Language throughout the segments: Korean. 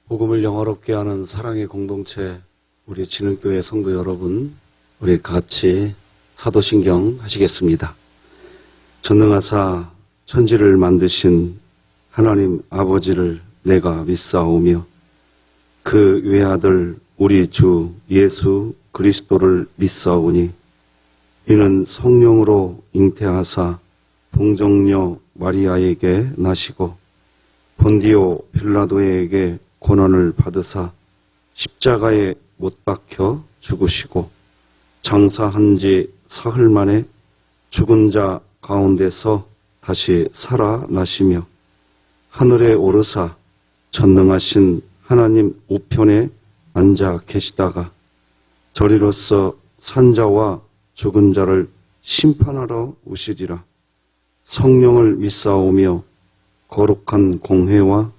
복음을 영화롭게 하는 사랑의 공동체, 우리 진흥교회 성도 여러분, 우리 같이 사도신경 하시겠습니다. 전능하사 천지를 만드신 하나님 아버지를 내가 믿사오며 그 외아들 우리 주 예수 그리스도를 믿사오니 이는 성령으로 잉태하사 동정녀 마리아에게 나시고 본디오 빌라도에게 고난을 받으사 십자가에 못 박혀 죽으시고 장사한 지 사흘 만에 죽은 자 가운데서 다시 살아나시며 하늘에 오르사 전능하신 하나님 우편에 앉아 계시다가 저리로서 산자와 죽은 자를 심판하러 오시리라. 성령을 믿사오며 거룩한 공회와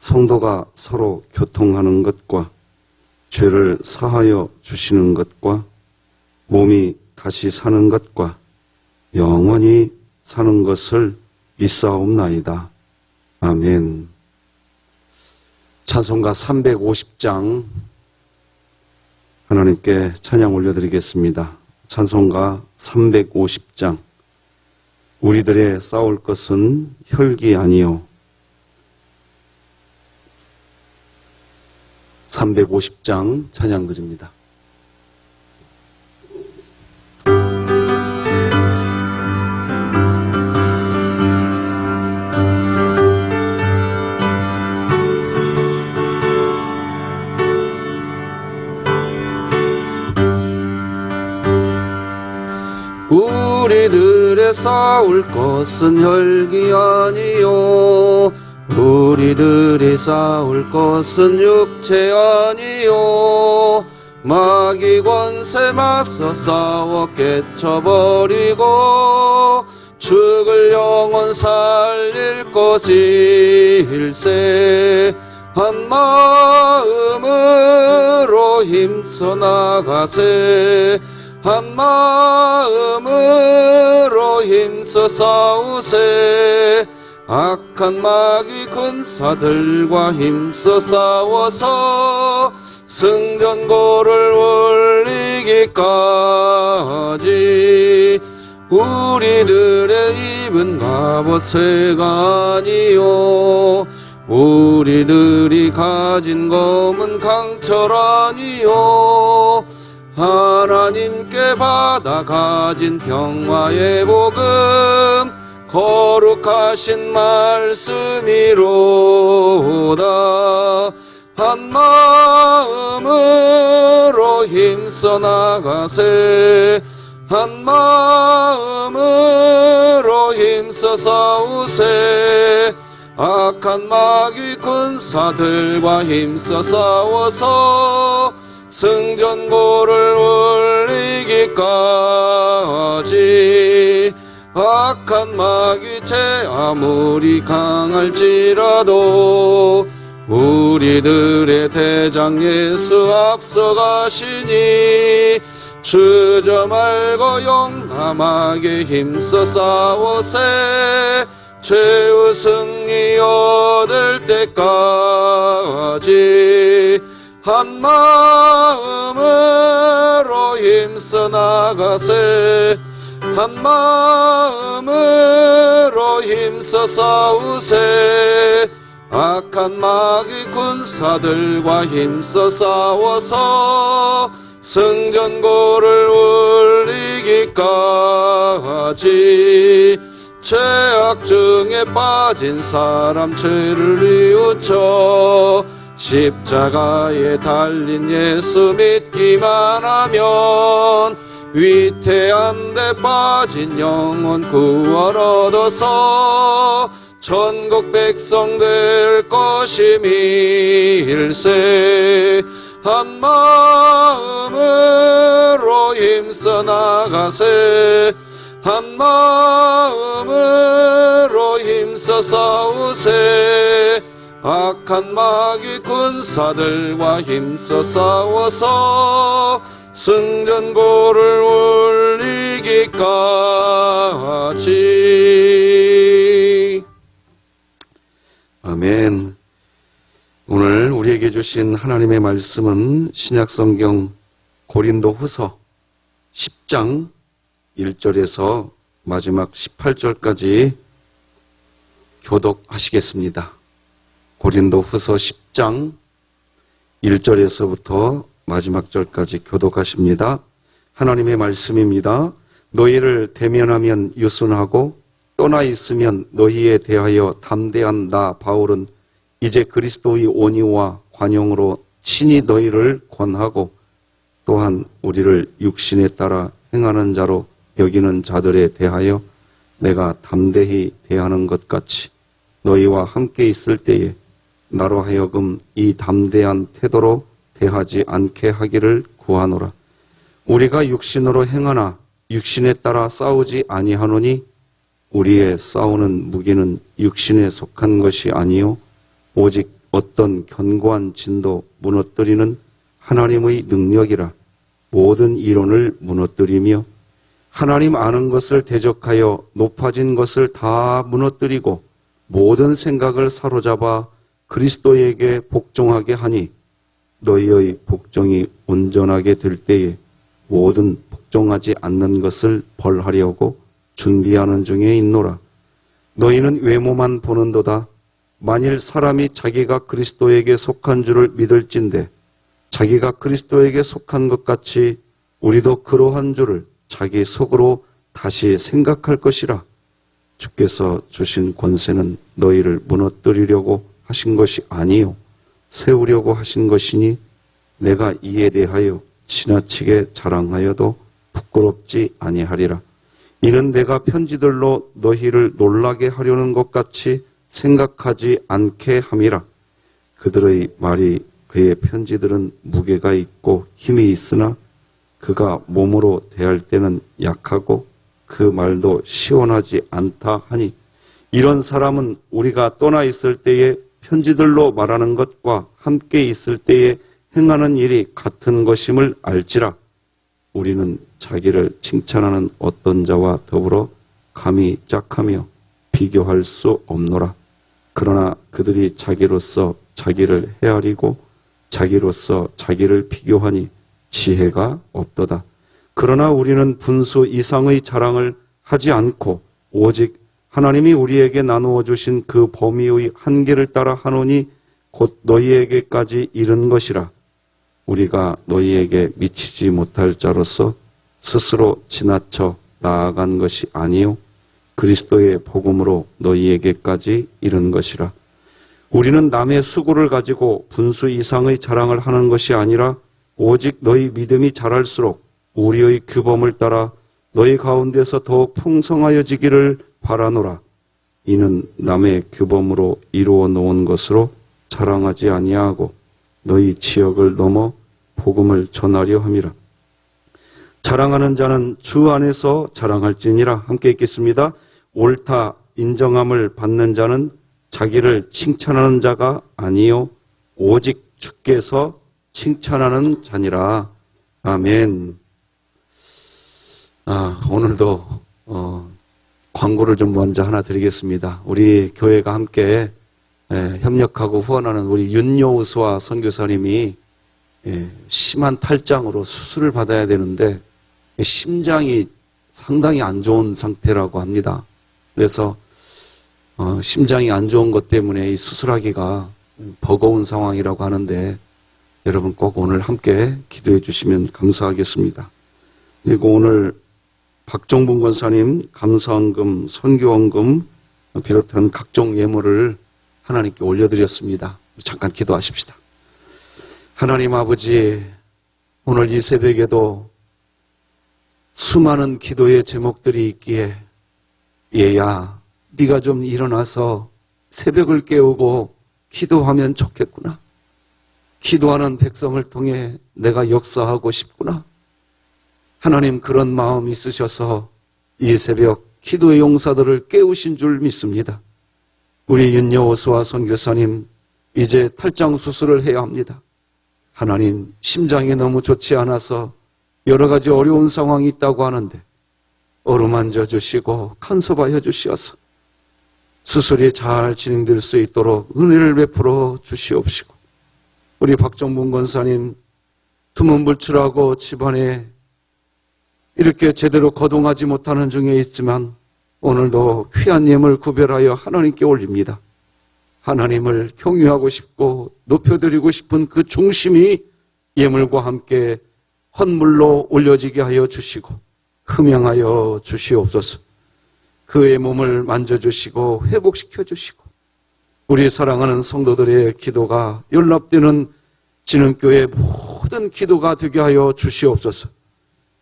성도가 서로 교통하는 것과 죄를 사하여 주시는 것과 몸이 다시 사는 것과 영원히 사는 것을 믿사옵나이다. 아멘. 찬송가 350장 하나님께 찬양 올려드리겠습니다. 찬송가 350장. 우리들의 싸울 것은 혈기 아니요 350장 찬양 드립니다. 우리들의 싸울 것은 혈기 아니요 우리들이 싸울 것은 육체 아니요 마귀 권세 맞서 싸워 깨쳐버리고 죽을 영혼 살릴 것일세 한 마음으로 힘써 나가세 한 마음으로 힘써 싸우세 악한 마귀 군사들과 힘써 싸워서 승전고를 올리기까지 우리들의 입은 갑옷새가 아니요 우리들이 가진 검은 강철 아니요 하나님께 받아 가진 평화의 복음 거룩하신 말씀이로다 한 마음으로 힘써 나가세 한 마음으로 힘써 싸우세 악한 마귀 군사들과 힘써 싸워서 승전고를 올리기까지 악한 마귀 죄 아무리 강할지라도 우리들의 대장 예수 앞서가시니 주저 말고 용감하게 힘써 싸워세 죄의 승리 얻을 때까지 한 마음으로 힘써 나가세 한 마음으로 힘써 싸우세 악한 마귀 군사들과 힘써 싸워서 승전고를 올리기까지 죄악 중에 빠진 사람 죄를 뉘우쳐 십자가에 달린 예수 믿기만 하면 위태한 데 빠진 영혼 구원 얻어서 천국 백성 될 것임일세 한 마음으로 힘써 나가세 한 마음으로 힘써 싸우세 악한 마귀 군사들과 힘써 싸워서 승전고를 올리기까지. 아멘. 오늘 우리에게 주신 하나님의 말씀은 신약성경 고린도후서 10장 1절에서 마지막 18절까지 교독하시겠습니다. 고린도후서 10장 1절에서부터 마지막 절까지 교독하십니다. 하나님의 말씀입니다. 너희를 대면하면 유순하고 떠나 있으면 너희에 대하여 담대한 나 바울은 이제 그리스도의 온유와 관용으로 친히 너희를 권하고 또한 우리를 육신에 따라 행하는 자로 여기는 자들에 대하여 내가 담대히 대하는 것 같이 너희와 함께 있을 때에 나로 하여금 이 담대한 태도로 대하지 않게 하기를 구하노라. 우리가 육신으로 행하나 육신에 따라 싸우지 아니하노니 우리의 싸우는 무기는 육신에 속한 것이 아니요 오직 어떤 견고한 진도 무너뜨리는 하나님의 능력이라. 모든 이론을 무너뜨리며 하나님 아는 것을 대적하여 높아진 것을 다 무너뜨리고 모든 생각을 사로잡아 그리스도에게 복종하게 하니 너희의 복종이 온전하게 될 때에 모든 복종하지 않는 것을 벌하려고 준비하는 중에 있노라. 너희는 외모만 보는도다. 만일 사람이 자기가 그리스도에게 속한 줄을 믿을진대 자기가 그리스도에게 속한 것 같이 우리도 그러한 줄을 자기 속으로 다시 생각할 것이라. 주께서 주신 권세는 너희를 무너뜨리려고 하신 것이 아니요 세우려고 하신 것이니 내가 이에 대하여 지나치게 자랑하여도 부끄럽지 아니하리라. 이는 내가 편지들로 너희를 놀라게 하려는 것 같이 생각하지 않게 함이라. 그들의 말이 그의 편지들은 무게가 있고 힘이 있으나 그가 몸으로 대할 때는 약하고 그 말도 시원하지 않다 하니 이런 사람은 우리가 떠나 있을 때에 편지들로 말하는 것과 함께 있을 때에 행하는 일이 같은 것임을 알지라. 우리는 자기를 칭찬하는 어떤 자와 더불어 감히 짝하며 비교할 수 없노라. 그러나 그들이 자기로서 자기를 헤아리고 자기로서 자기를 비교하니 지혜가 없도다. 그러나 우리는 분수 이상의 자랑을 하지 않고 오직 하나님이 우리에게 나누어 주신 그 범위의 한계를 따라 하노니 곧 너희에게까지 이른 것이라. 우리가 너희에게 미치지 못할 자로서 스스로 지나쳐 나아간 것이 아니요 그리스도의 복음으로 너희에게까지 이른 것이라. 우리는 남의 수고를 가지고 분수 이상의 자랑을 하는 것이 아니라 오직 너희 믿음이 자랄수록 우리의 규범을 따라 너희 가운데서 더욱 풍성하여지기를 바라노라. 이는 남의 규범으로 이루어 놓은 것으로 자랑하지 아니하고 너희 지역을 넘어 복음을 전하려 함이라. 자랑하는 자는 주 안에서 자랑할지니라. 함께 읽겠습니다. 옳다 인정함을 받는 자는 자기를 칭찬하는 자가 아니요 오직 주께서 칭찬하는 자니라. 아멘. 오늘도 광고를 좀 먼저 하나 드리겠습니다. 우리 교회가 함께 협력하고 후원하는 우리 윤여우수와 선교사님이 심한 탈장으로 수술을 받아야 되는데 심장이 상당히 안 좋은 상태라고 합니다. 그래서 심장이 안 좋은 것 때문에 이 수술하기가 버거운 상황이라고 하는데 여러분 꼭 오늘 함께 기도해 주시면 감사하겠습니다. 그리고 오늘 박종분 권사님 감사원금, 선교원금 비롯한 각종 예물을 하나님께 올려드렸습니다. 잠깐 기도하십시다. 하나님 아버지, 오늘 이 새벽에도 수많은 기도의 제목들이 있기에 얘야 네가 좀 일어나서 새벽을 깨우고 기도하면 좋겠구나. 기도하는 백성을 통해 내가 역사하고 싶구나. 하나님 그런 마음 있으셔서 이 새벽 기도의 용사들을 깨우신 줄 믿습니다. 우리 윤여호수와 선교사님 이제 탈장 수술을 해야 합니다. 하나님 심장이 너무 좋지 않아서 여러 가지 어려운 상황이 있다고 하는데 어루만져 주시고 간섭하여 주시어서 수술이 잘 진행될 수 있도록 은혜를 베풀어 주시옵시고 우리 박정문 권사님 두문불출하고 집안에 이렇게 제대로 거동하지 못하는 중에 있지만 오늘도 귀한 예물 구별하여 하나님께 올립니다. 하나님을 경유하고 싶고 높여드리고 싶은 그 중심이 예물과 함께 헌물로 올려지게 하여 주시고 흠양하여 주시옵소서. 그의 몸을 만져주시고 회복시켜 주시고 우리 사랑하는 성도들의 기도가 연락되는 진흥교회 모든 기도가 되게 하여 주시옵소서.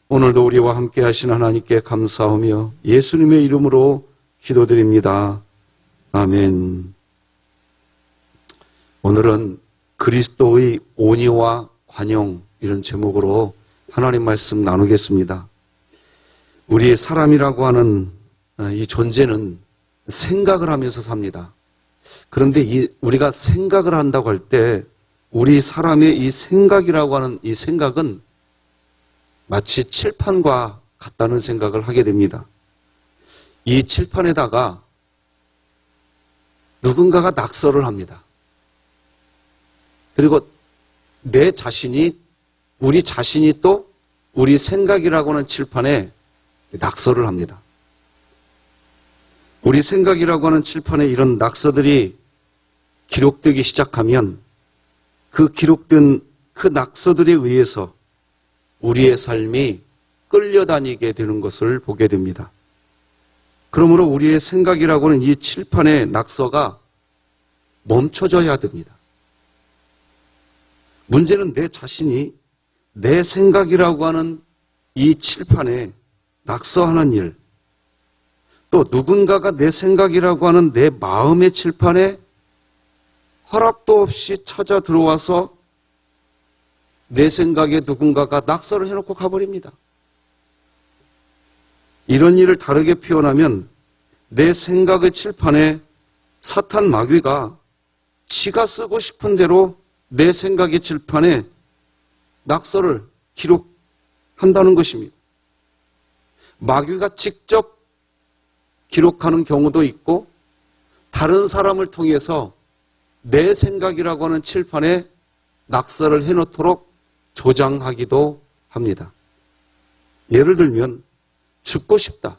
오늘도 우리와 함께 하신 하나님께 감사하며 예수님의 이름으로 기도드립니다. 아멘. 오늘은 그리스도의 온유와 관용 이런 제목으로 하나님 말씀 나누겠습니다. 우리 사람이라고 하는 이 존재는 생각을 하면서 삽니다. 그런데 우리가 생각을 한다고 할 때 우리 사람의 이 생각이라고 하는 이 생각은 마치 칠판과 같다는 생각을 하게 됩니다. 이 칠판에다가 누군가가 낙서를 합니다. 그리고 내 자신이 우리 자신이 또 우리 생각이라고 하는 칠판에 낙서를 합니다. 우리 생각이라고 하는 칠판에 이런 낙서들이 기록되기 시작하면 그 기록된 그 낙서들에 의해서 우리의 삶이 끌려다니게 되는 것을 보게 됩니다. 그러므로 우리의 생각이라고 하는 이 칠판의 낙서가 멈춰져야 됩니다. 문제는 내 자신이 내 생각이라고 하는 이 칠판에 낙서하는 일, 또 누군가가 내 생각이라고 하는 내 마음의 칠판에 허락도 없이 찾아 들어와서 내 생각에 누군가가 낙서를 해놓고 가버립니다. 이런 일을 다르게 표현하면 내 생각의 칠판에 사탄 마귀가 지가 쓰고 싶은 대로 내 생각의 칠판에 낙서를 기록한다는 것입니다. 마귀가 직접 기록하는 경우도 있고 다른 사람을 통해서 내 생각이라고 하는 칠판에 낙서를 해놓도록 조장하기도 합니다. 예를 들면 죽고 싶다,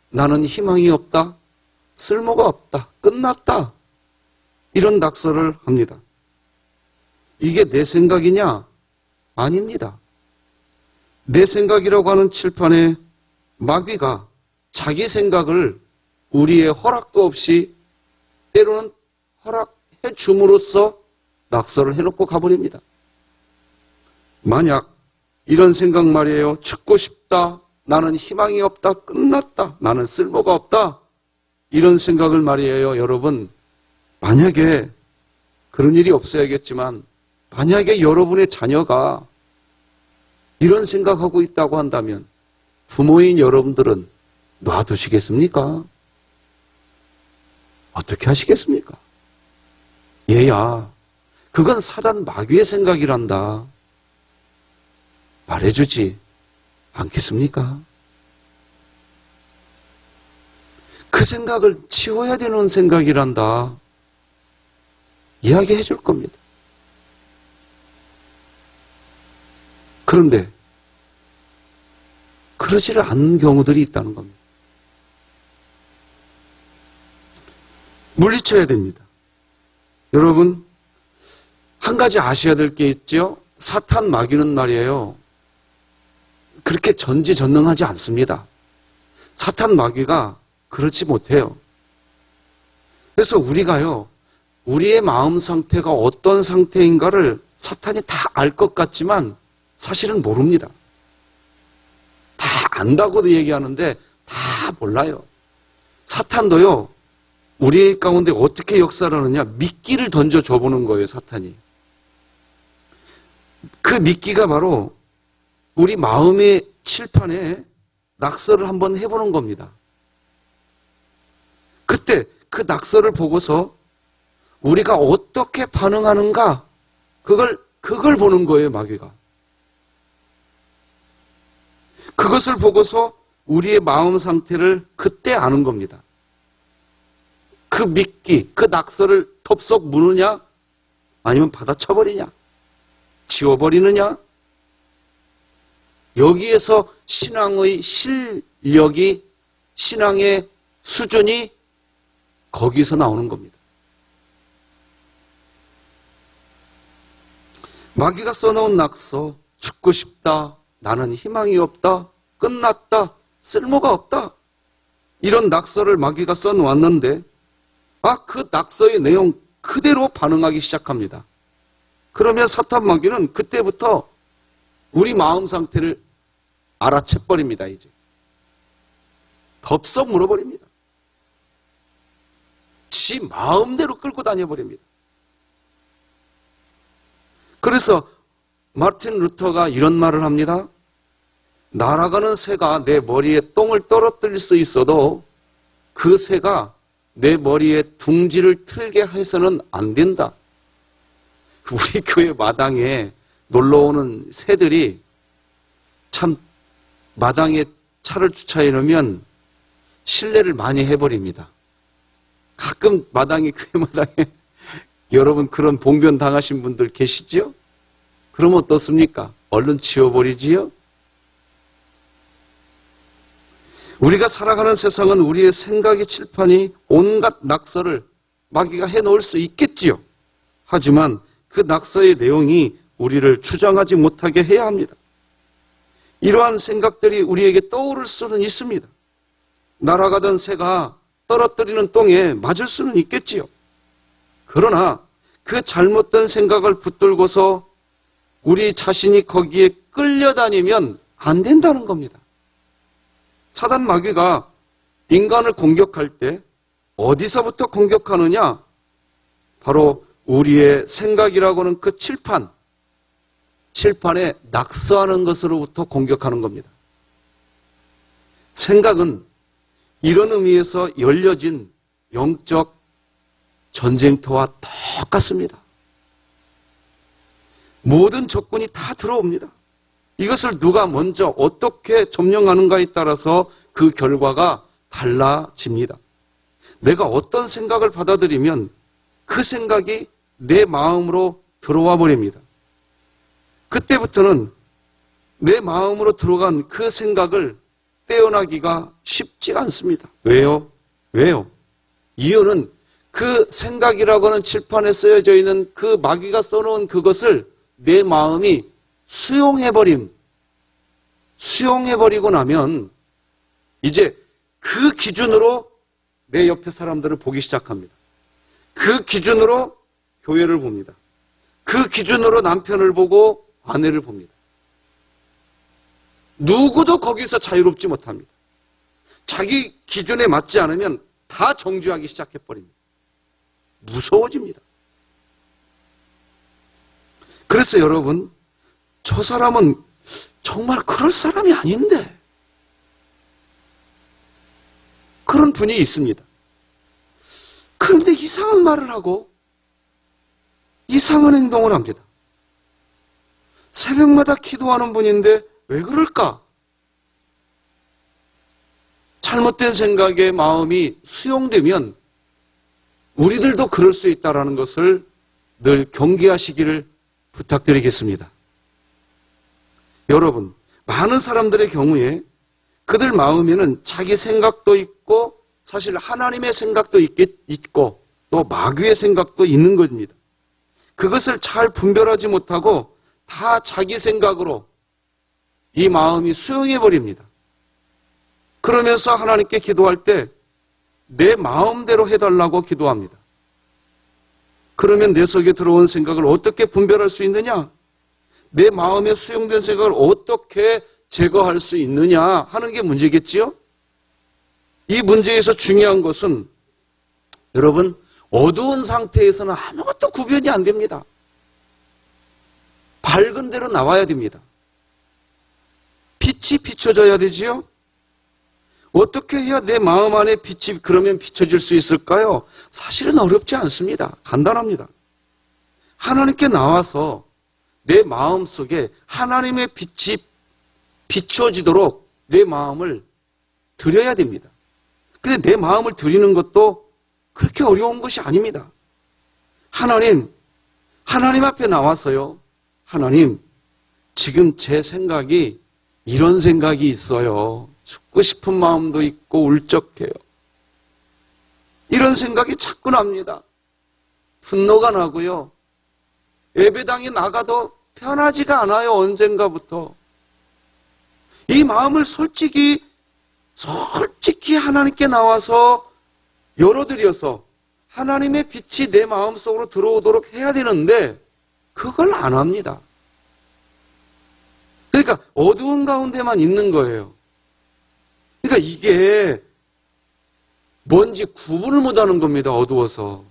나는 희망이 없다, 쓸모가 없다, 끝났다, 이런 낙서를 합니다. 이게 내 생각이냐? 아닙니다. 내 생각이라고 하는 칠판에 마귀가 자기 생각을 우리의 허락도 없이 때로는 허락해 줌으로써 낙서를 해놓고 가버립니다. 만약 이런 생각 말이에요. 죽고 싶다, 나는 희망이 없다, 끝났다, 나는 쓸모가 없다, 이런 생각을 말이에요. 여러분, 만약에 그런 일이 없어야겠지만 만약에 여러분의 자녀가 이런 생각하고 있다고 한다면 부모인 여러분들은 놔두시겠습니까? 어떻게 하시겠습니까? 얘야, 그건 사단 마귀의 생각이란다, 말해주지 않겠습니까? 그 생각을 치워야 되는 생각이란다, 이야기해 줄 겁니다. 그런데 그러지를 않는 경우들이 있다는 겁니다. 물리쳐야 됩니다. 여러분, 한 가지 아셔야 될 게 있죠. 사탄 마귀는 말이에요, 그렇게 전지전능하지 않습니다. 사탄 마귀가 그렇지 못해요. 그래서 우리가요, 우리의 마음 상태가 어떤 상태인가를 사탄이 다 알 것 같지만 사실은 모릅니다. 다 안다고도 얘기하는데 다 몰라요. 사탄도요, 우리 가운데 어떻게 역사를 하느냐, 미끼를 던져줘 보는 거예요, 사탄이. 그 미끼가 바로 우리 마음의 칠판에 낙서를 한번 해보는 겁니다. 그때 그 낙서를 보고서 우리가 어떻게 반응하는가, 그걸 보는 거예요, 마귀가. 그것을 보고서 우리의 마음 상태를 그때 아는 겁니다. 그 미끼, 그 낙서를 덥석 무느냐, 아니면 받아쳐버리냐. 지워버리느냐? 여기에서 신앙의 실력이, 신앙의 수준이 거기서 나오는 겁니다. 마귀가 써놓은 낙서, 죽고 싶다, 나는 희망이 없다, 끝났다, 쓸모가 없다, 이런 낙서를 마귀가 써놓았는데 그 낙서의 내용 그대로 반응하기 시작합니다. 그러면 사탄 마귀는 그때부터 우리 마음 상태를 알아채버립니다. 이제 덥석 물어버립니다. 지 마음대로 끌고 다녀버립니다. 그래서 마틴 루터가 이런 말을 합니다. 날아가는 새가 내 머리에 똥을 떨어뜨릴 수 있어도 그 새가 내 머리에 둥지를 틀게 해서는 안 된다. 우리 교회 마당에 놀러오는 새들이 참 마당에 차를 주차해 놓으면 실례를 많이 해버립니다. 가끔 마당에, 교회 마당에 여러분 그런 봉변 당하신 분들 계시죠? 그럼 어떻습니까? 얼른 치워버리지요? 우리가 살아가는 세상은 우리의 생각의 칠판이 온갖 낙서를 마귀가 해놓을 수 있겠지요. 하지만 그 낙서의 내용이 우리를 추정하지 못하게 해야 합니다. 이러한 생각들이 우리에게 떠오를 수는 있습니다. 날아가던 새가 떨어뜨리는 똥에 맞을 수는 있겠지요. 그러나 그 잘못된 생각을 붙들고서 우리 자신이 거기에 끌려다니면 안 된다는 겁니다. 사단 마귀가 인간을 공격할 때 어디서부터 공격하느냐? 바로 우리의 생각이라고 하는 그 칠판에 낙서하는 것으로부터 공격하는 겁니다. 생각은 이런 의미에서 열려진 영적 전쟁터와 똑같습니다. 모든 적군이 다 들어옵니다. 이것을 누가 먼저 어떻게 점령하는가에 따라서 그 결과가 달라집니다. 내가 어떤 생각을 받아들이면 그 생각이 내 마음으로 들어와 버립니다. 그때부터는 내 마음으로 들어간 그 생각을 떼어나기가 쉽지가 않습니다. 왜요? 이유는 그 생각이라고 하는 칠판에 쓰여져 있는 그 마귀가 써놓은 그것을 내 마음이 수용해버리고 나면 이제 그 기준으로 내 옆에 사람들을 보기 시작합니다. 그 기준으로 교회를 봅니다. 그 기준으로 남편을 보고 아내를 봅니다. 누구도 거기서 자유롭지 못합니다. 자기 기준에 맞지 않으면 다 정죄하기 시작해버립니다. 무서워집니다. 그래서 여러분, 저 사람은 정말 그럴 사람이 아닌데, 그런 분이 있습니다. 그런데 이상한 말을 하고 이상한 행동을 합니다. 새벽마다 기도하는 분인데 왜 그럴까? 잘못된 생각에 마음이 수용되면 우리들도 그럴 수 있다는 것을 늘 경계하시기를 부탁드리겠습니다. 여러분, 많은 사람들의 경우에 그들 마음에는 자기 생각도 있고 사실 하나님의 생각도 있고 또 마귀의 생각도 있는 것입니다. 그것을 잘 분별하지 못하고 다 자기 생각으로 이 마음이 수용해버립니다. 그러면서 하나님께 기도할 때 내 마음대로 해달라고 기도합니다. 그러면 내 속에 들어온 생각을 어떻게 분별할 수 있느냐? 내 마음에 수용된 생각을 어떻게 제거할 수 있느냐 하는 게 문제겠지요? 이 문제에서 중요한 것은 여러분, 어두운 상태에서는 아무것도 구별이 안 됩니다. 밝은 대로 나와야 됩니다. 빛이 비춰져야 되지요? 어떻게 해야 내 마음 안에 빛이 그러면 비춰질 수 있을까요? 사실은 어렵지 않습니다. 간단합니다. 하나님께 나와서 내 마음 속에 하나님의 빛이 비춰지도록 내 마음을 드려야 됩니다. 근데 내 마음을 드리는 것도 그렇게 어려운 것이 아닙니다. 하나님 앞에 나와서요, 하나님, 지금 제 생각이 이런 생각이 있어요. 죽고 싶은 마음도 있고 울적해요. 이런 생각이 자꾸 납니다. 분노가 나고요. 예배당에 나가도 편하지가 않아요. 언젠가부터. 이 마음을 솔직히 하나님께 나와서 열어드려서 하나님의 빛이 내 마음속으로 들어오도록 해야 되는데 그걸 안 합니다. 그러니까 어두운 가운데만 있는 거예요. 그러니까 이게 뭔지 구분을 못하는 겁니다. 어두워서.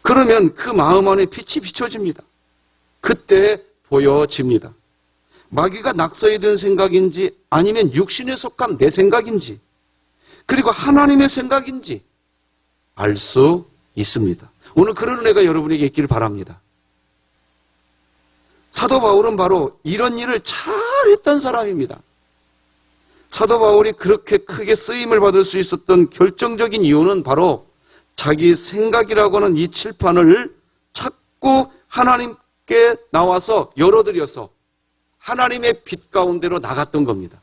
그러면 그 마음 안에 빛이 비춰집니다. 그때 보여집니다. 마귀가 낙서에 든 생각인지 아니면 육신에 속한 내 생각인지 그리고 하나님의 생각인지 알 수 있습니다. 오늘 그런 은혜가 여러분에게 있기를 바랍니다. 사도 바울은 바로 이런 일을 잘했던 사람입니다. 사도 바울이 그렇게 크게 쓰임을 받을 수 있었던 결정적인 이유는 바로 자기 생각이라고 하는 이 칠판을 자꾸 하나님께 나와서 열어드려서 하나님의 빛 가운데로 나갔던 겁니다.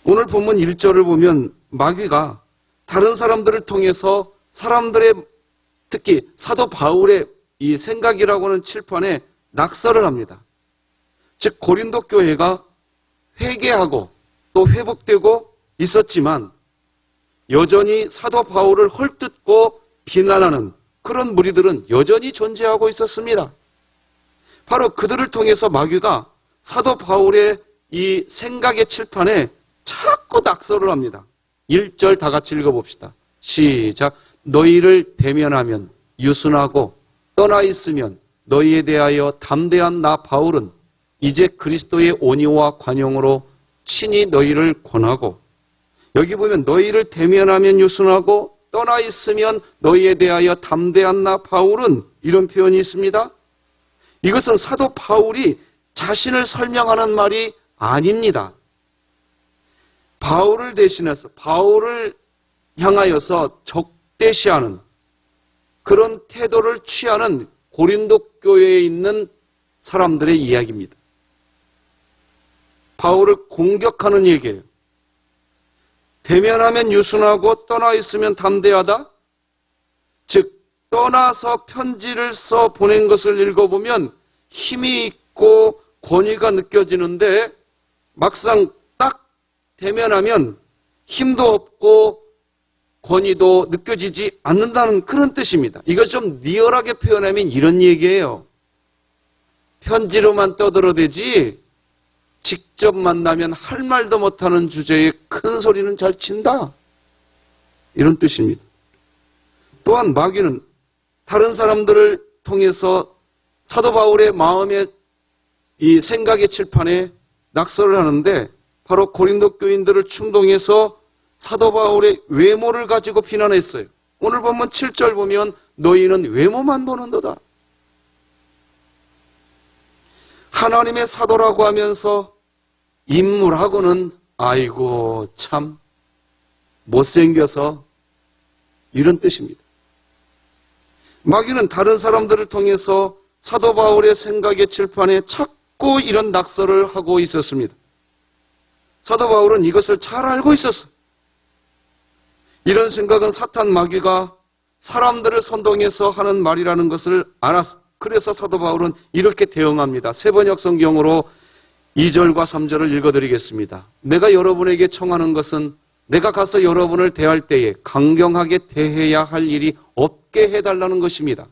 오늘 본문 1절을 보면 마귀가 다른 사람들을 통해서 사람들의 특히 사도 바울의 이 생각이라고 하는 칠판에 낙서를 합니다. 즉 고린도 교회가 회개하고 또 회복되고 있었지만 여전히 사도 바울을 헐뜯고 비난하는 그런 무리들은 여전히 존재하고 있었습니다. 바로 그들을 통해서 마귀가 사도 바울의 이 생각의 칠판에 자꾸 낙서를 합니다. 1절 다 같이 읽어봅시다. 시작. 너희를 대면하면 유순하고 떠나 있으면 너희에 대하여 담대한 나 바울은 이제 그리스도의 온유와 관용으로 친히 너희를 권하고, 여기 보면 너희를 대면하면 유순하고 떠나 있으면 너희에 대하여 담대한 나 바울은 이런 표현이 있습니다. 이것은 사도 바울이 자신을 설명하는 말이 아닙니다. 바울을 대신해서 바울을 향하여서 적대시하는 그런 태도를 취하는 고린도 교회에 있는 사람들의 이야기입니다. 바울을 공격하는 얘기예요. 대면하면 유순하고 떠나 있으면 담대하다. 즉 떠나서 편지를 써 보낸 것을 읽어보면 힘이 있고 권위가 느껴지는데 막상 딱 대면하면 힘도 없고 권위도 느껴지지 않는다는 그런 뜻입니다. 이걸 좀 리얼하게 표현하면 이런 얘기예요. 편지로만 떠들어대지 직접 만나면 할 말도 못하는 주제에 큰 소리는 잘 친다. 이런 뜻입니다. 또한 마귀는 다른 사람들을 통해서 사도 바울의 마음의 이 생각의 칠판에 낙서를 하는데 바로 고린도 교인들을 충동해서 사도 바울의 외모를 가지고 비난했어요. 오늘 보면 7절 보면 너희는 외모만 보는도다. 하나님의 사도라고 하면서 인물하고는 아이고 참 못생겨서 이런 뜻입니다. 마귀는 다른 사람들을 통해서 사도 바울의 생각의 칠판에 자꾸 이런 낙서를 하고 있었습니다. 사도 바울은 이것을 잘 알고 있었어요. 이런 생각은 사탄 마귀가 사람들을 선동해서 하는 말이라는 것을 알았어. 그래서 사도 바울은 이렇게 대응합니다. 세번역 성경으로 2절과 3절을 읽어드리겠습니다. 내가 여러분에게 청하는 것은 내가 가서 여러분을 대할 때에 강경하게 대해야 할 일이 없게 해달라는 것입니다.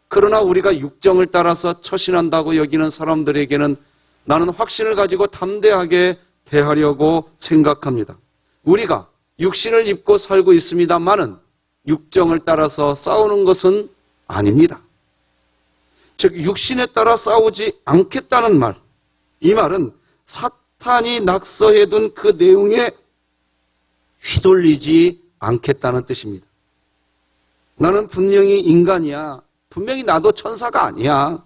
그러나 우리가 육정을 따라서 처신한다고 여기는 사람들에게는 나는 확신을 가지고 담대하게 대하려고 생각합니다. 우리가 육신을 입고 살고 있습니다만은 육정을 따라서 싸우는 것은 아닙니다. 즉 육신에 따라 싸우지 않겠다는 말, 이 말은 사탄이 낙서해둔 그 내용에 휘둘리지 않겠다는 뜻입니다. 나는 분명히 인간이야. 분명히 나도 천사가 아니야.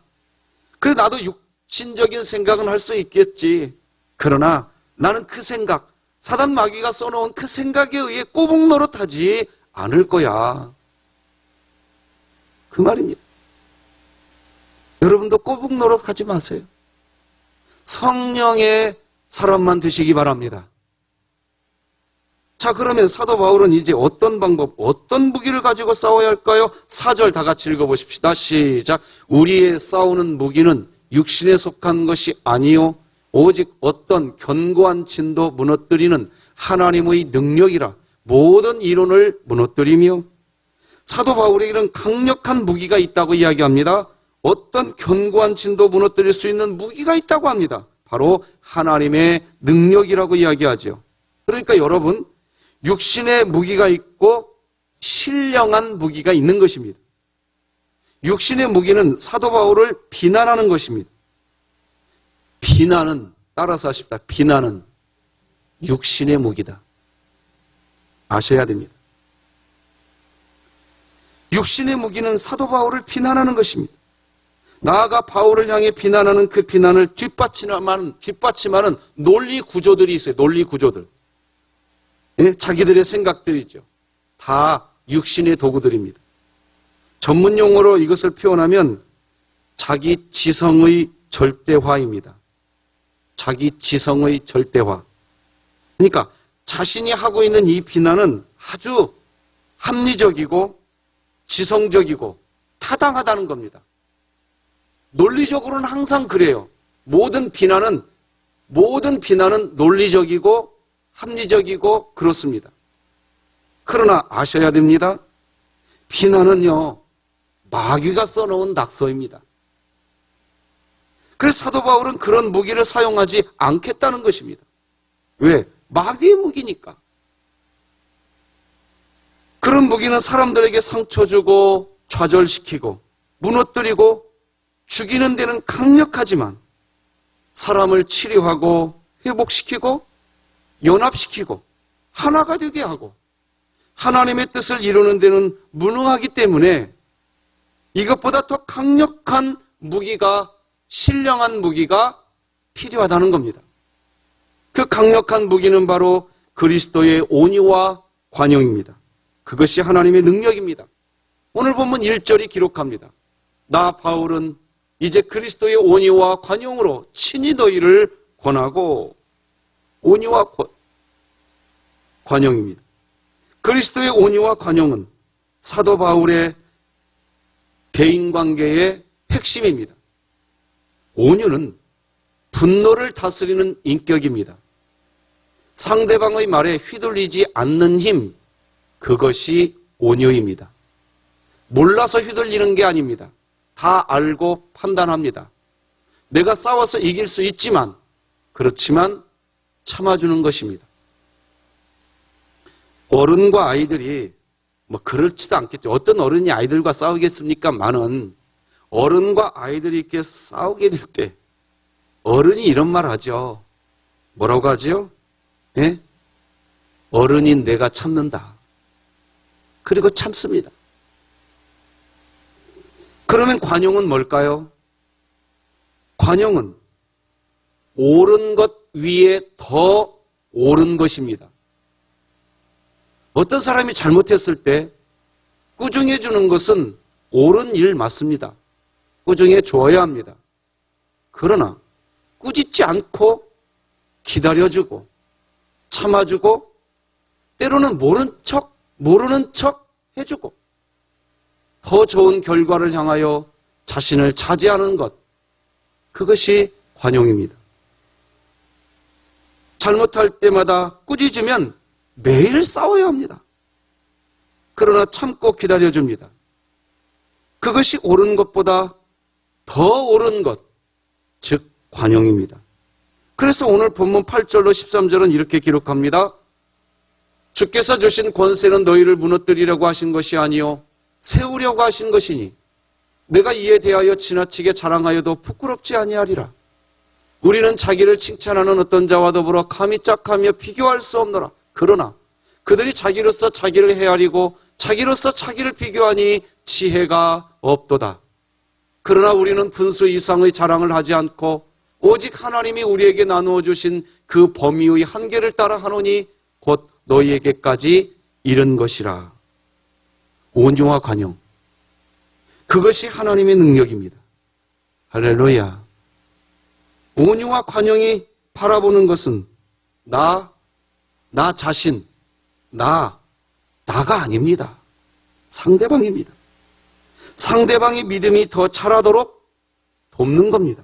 그래 나도 육신적인 생각은 할 수 있겠지. 그러나 나는 그 생각, 사단 마귀가 써놓은 그 생각에 의해 꼬북 노릇하지 않을 거야. 그 말입니다. 여러분도 꼬북 노릇하지 마세요. 성령의 사람만 되시기 바랍니다. 자, 그러면 사도 바울은 이제 어떤 방법, 어떤 무기를 가지고 싸워야 할까요? 4절 다 같이 읽어보십시다. 시작. 우리의 싸우는 무기는 육신에 속한 것이 아니요 오직 어떤 견고한 진도 무너뜨리는 하나님의 능력이라 모든 이론을 무너뜨리며, 사도 바울에게는 강력한 무기가 있다고 이야기합니다. 어떤 견고한 진도 무너뜨릴 수 있는 무기가 있다고 합니다. 바로 하나님의 능력이라고 이야기하죠. 그러니까 여러분, 육신의 무기가 있고 신령한 무기가 있는 것입니다. 육신의 무기는 사도 바울을 비난하는 것입니다. 비난은, 따라서 하십시다. 비난은 육신의 무기다. 아셔야 됩니다. 육신의 무기는 사도 바울을 비난하는 것입니다. 나아가 바울을 향해 비난하는 그 비난을 뒷받침하는 논리 구조들이 있어요. 논리 구조들. 예? 자기들의 생각들이죠. 다 육신의 도구들입니다. 전문 용어로 이것을 표현하면 자기 지성의 절대화입니다. 자기 지성의 절대화. 그러니까 자신이 하고 있는 이 비난은 아주 합리적이고 지성적이고 타당하다는 겁니다. 논리적으로는 항상 그래요. 모든 비난은 논리적이고 합리적이고 그렇습니다. 그러나 아셔야 됩니다. 비난은요, 마귀가 써놓은 낙서입니다. 그래서 사도 바울은 그런 무기를 사용하지 않겠다는 것입니다. 왜? 마귀의 무기니까. 그런 무기는 사람들에게 상처 주고 좌절시키고 무너뜨리고 죽이는 데는 강력하지만 사람을 치료하고 회복시키고 연합시키고 하나가 되게 하고 하나님의 뜻을 이루는 데는 무능하기 때문에 이것보다 더 강력한 무기가, 신령한 무기가 필요하다는 겁니다. 그 강력한 무기는 바로 그리스도의 온유와 관용입니다. 그것이 하나님의 능력입니다. 오늘 본문 1절이 기록합니다. 나 바울은 이제 그리스도의 온유와 관용으로 친히 너희를 권하고, 온유와 관용입니다. 그리스도의 온유와 관용은 사도 바울의 대인관계의 핵심입니다. 온유는 분노를 다스리는 인격입니다. 상대방의 말에 휘둘리지 않는 힘, 그것이 온유입니다. 몰라서 휘둘리는 게 아닙니다. 다 알고 판단합니다. 내가 싸워서 이길 수 있지만, 그렇지만 참아주는 것입니다. 어른과 아이들이 그렇지도 않겠죠. 어떤 어른이 아이들과 싸우겠습니까만은 어른과 아이들이 이렇게 싸우게 될 때 어른이 이런 말 하죠. 뭐라고 하죠? 예? 어른인 내가 참는다. 그리고 참습니다. 그러면 관용은 뭘까요? 관용은 옳은 것 위에 더 옳은 것입니다. 어떤 사람이 잘못했을 때 꾸중해 주는 것은 옳은 일 맞습니다. 꾸중해 줘야 합니다. 그러나 꾸짖지 않고 기다려주고 참아주고 때로는 모르는 척 해주고 더 좋은 결과를 향하여 자신을 자제하는 것, 그것이 관용입니다. 잘못할 때마다 꾸짖으면 매일 싸워야 합니다. 그러나 참고 기다려줍니다. 그것이 옳은 것보다 더 옳은 것, 즉 관용입니다. 그래서 오늘 본문 8절로 13절은 이렇게 기록합니다. 주께서 주신 권세는 너희를 무너뜨리려고 하신 것이 아니요 세우려고 하신 것이니 내가 이에 대하여 지나치게 자랑하여도 부끄럽지 아니하리라. 우리는 자기를 칭찬하는 어떤 자와 더불어 감히 짝하며 비교할 수 없노라. 그러나 그들이 자기로서 자기를 헤아리고 자기로서 자기를 비교하니 지혜가 없도다. 그러나 우리는 분수 이상의 자랑을 하지 않고 오직 하나님이 우리에게 나누어 주신 그 범위의 한계를 따라 하노니 곧 너희에게까지 이른 것이라. 온유와 관용. 그것이 하나님의 능력입니다. 할렐루야. 온유와 관용이 바라보는 것은 나 자신, 나가 아닙니다. 상대방입니다. 상대방의 믿음이 더 자라도록 돕는 겁니다.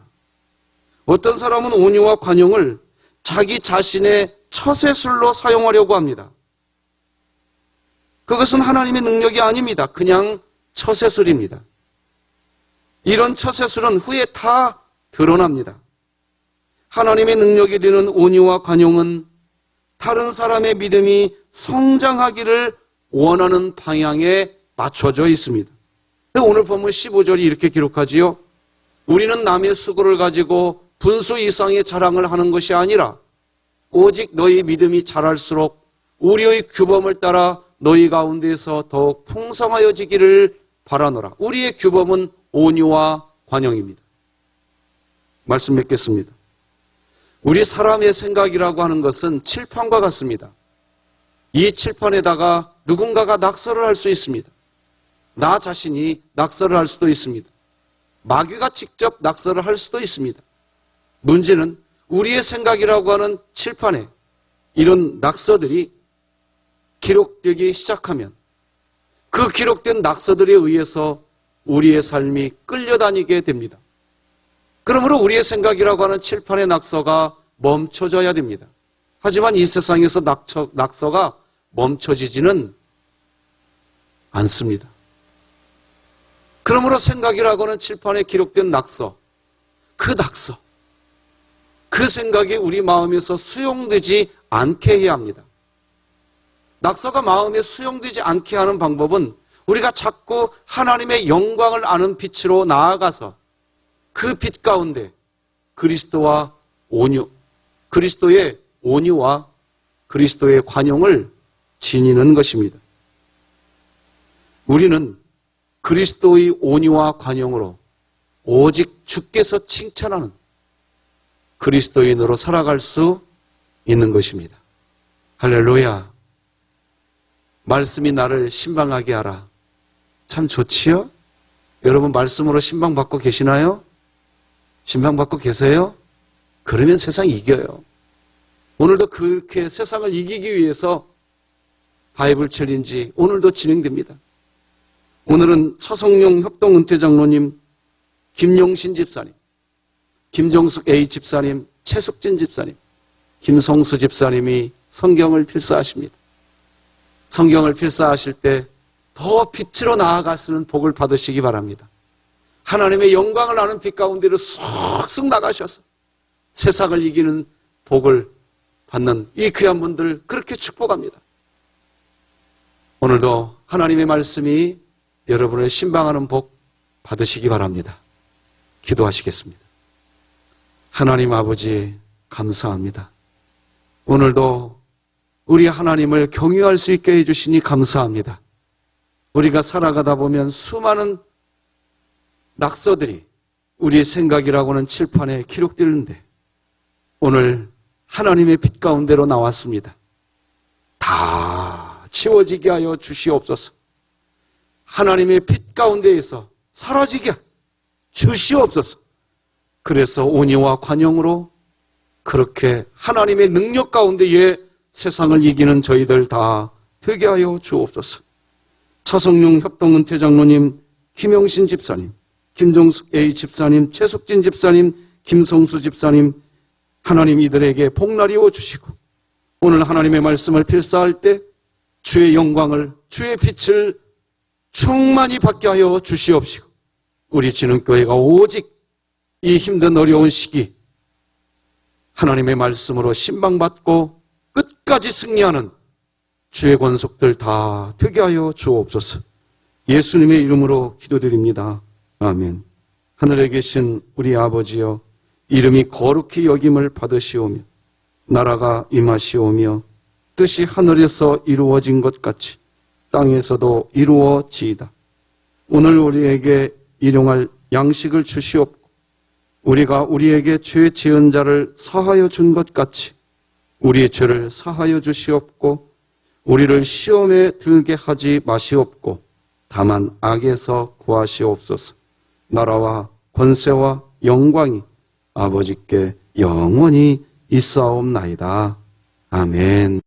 어떤 사람은 온유와 관용을 자기 자신의 처세술로 사용하려고 합니다. 그것은 하나님의 능력이 아닙니다. 그냥 처세술입니다. 이런 처세술은 후에 다 드러납니다. 하나님의 능력이 되는 온유와 관용은 다른 사람의 믿음이 성장하기를 원하는 방향에 맞춰져 있습니다. 오늘 본문 15절이 이렇게 기록하지요. 우리는 남의 수고를 가지고 분수 이상의 자랑을 하는 것이 아니라 오직 너희 믿음이 자랄수록 우리의 규범을 따라 너희 가운데서 더욱 풍성하여지기를 바라노라. 우리의 규범은 온유와 관용입니다. 말씀 맺겠습니다. 우리 사람의 생각이라고 하는 것은 칠판과 같습니다. 이 칠판에다가 누군가가 낙서를 할 수 있습니다. 나 자신이 낙서를 할 수도 있습니다. 마귀가 직접 낙서를 할 수도 있습니다. 문제는 우리의 생각이라고 하는 칠판에 이런 낙서들이 기록되기 시작하면 그 기록된 낙서들에 의해서 우리의 삶이 끌려다니게 됩니다. 그러므로 우리의 생각이라고 하는 칠판의 낙서가 멈춰져야 됩니다. 하지만 이 세상에서 낙서가 멈춰지지는 않습니다. 그러므로 생각이라고 하는 칠판에 기록된 낙서, 그 생각이 우리 마음에서 수용되지 않게 해야 합니다. 낙서가 마음에 수용되지 않게 하는 방법은 우리가 자꾸 하나님의 영광을 아는 빛으로 나아가서 그 빛 가운데 그리스도의 온유와 그리스도의 관용을 지니는 것입니다. 우리는 그리스도의 온유와 관용으로 오직 주께서 칭찬하는 그리스도인으로 살아갈 수 있는 것입니다. 할렐루야. 말씀이 나를 신방하게 하라. 참 좋지요? 여러분 말씀으로 신방받고 계시나요? 신방받고 계세요? 그러면 세상 이겨요. 오늘도 그렇게 세상을 이기기 위해서 바이블 챌린지 오늘도 진행됩니다. 오늘은 차성용 협동은퇴장로님, 김용신 집사님, 김정숙 A 집사님, 최숙진 집사님, 김성수 집사님이 성경을 필사하십니다. 성경을 필사하실 때 더 빛으로 나아가시는 복을 받으시기 바랍니다. 하나님의 영광을 아는 빛 가운데로 쑥쑥 나가셔서 세상을 이기는 복을 받는 이 귀한 분들 그렇게 축복합니다. 오늘도 하나님의 말씀이 여러분을 신방하는 복 받으시기 바랍니다. 기도하시겠습니다. 하나님 아버지 감사합니다. 오늘도 우리 하나님을 경유할 수 있게 해주시니 감사합니다. 우리가 살아가다 보면 수많은 낙서들이 우리의 생각이라고 하는 칠판에 기록되는데 오늘 하나님의 빛 가운데로 나왔습니다. 다 지워지게 하여 주시옵소서. 하나님의 빛 가운데에서 사라지게 주시옵소서. 그래서 온유와 관용으로 그렇게 하나님의 능력 가운데에 세상을 이기는 저희들 다 되게 하여 주옵소서. 차성용 협동은퇴장로님, 김용신 집사님, 김정숙 A 집사님, 최숙진 집사님, 김성수 집사님, 하나님 이들에게 복날이어 주시고 오늘 하나님의 말씀을 필사할 때 주의 영광을, 주의 빛을 충만히 받게 하여 주시옵시고 우리 진흥교회가 오직 이 힘든 어려운 시기 하나님의 말씀으로 신방받고 끝까지 승리하는 주의 권속들 다 되게 하여 주옵소서. 예수님의 이름으로 기도드립니다. 아멘. 하늘에 계신 우리 아버지여, 이름이 거룩히 여김을 받으시오며 나라가 임하시오며 뜻이 하늘에서 이루어진 것 같이 땅에서도 이루어지이다. 오늘 우리에게 일용할 양식을 주시옵고 우리가 우리에게 죄 지은 자를 사하여 준 것 같이 우리의 죄를 사하여 주시옵고 우리를 시험에 들게 하지 마시옵고 다만 악에서 구하시옵소서. 나라와 권세와 영광이 아버지께 영원히 있사옵나이다. 아멘.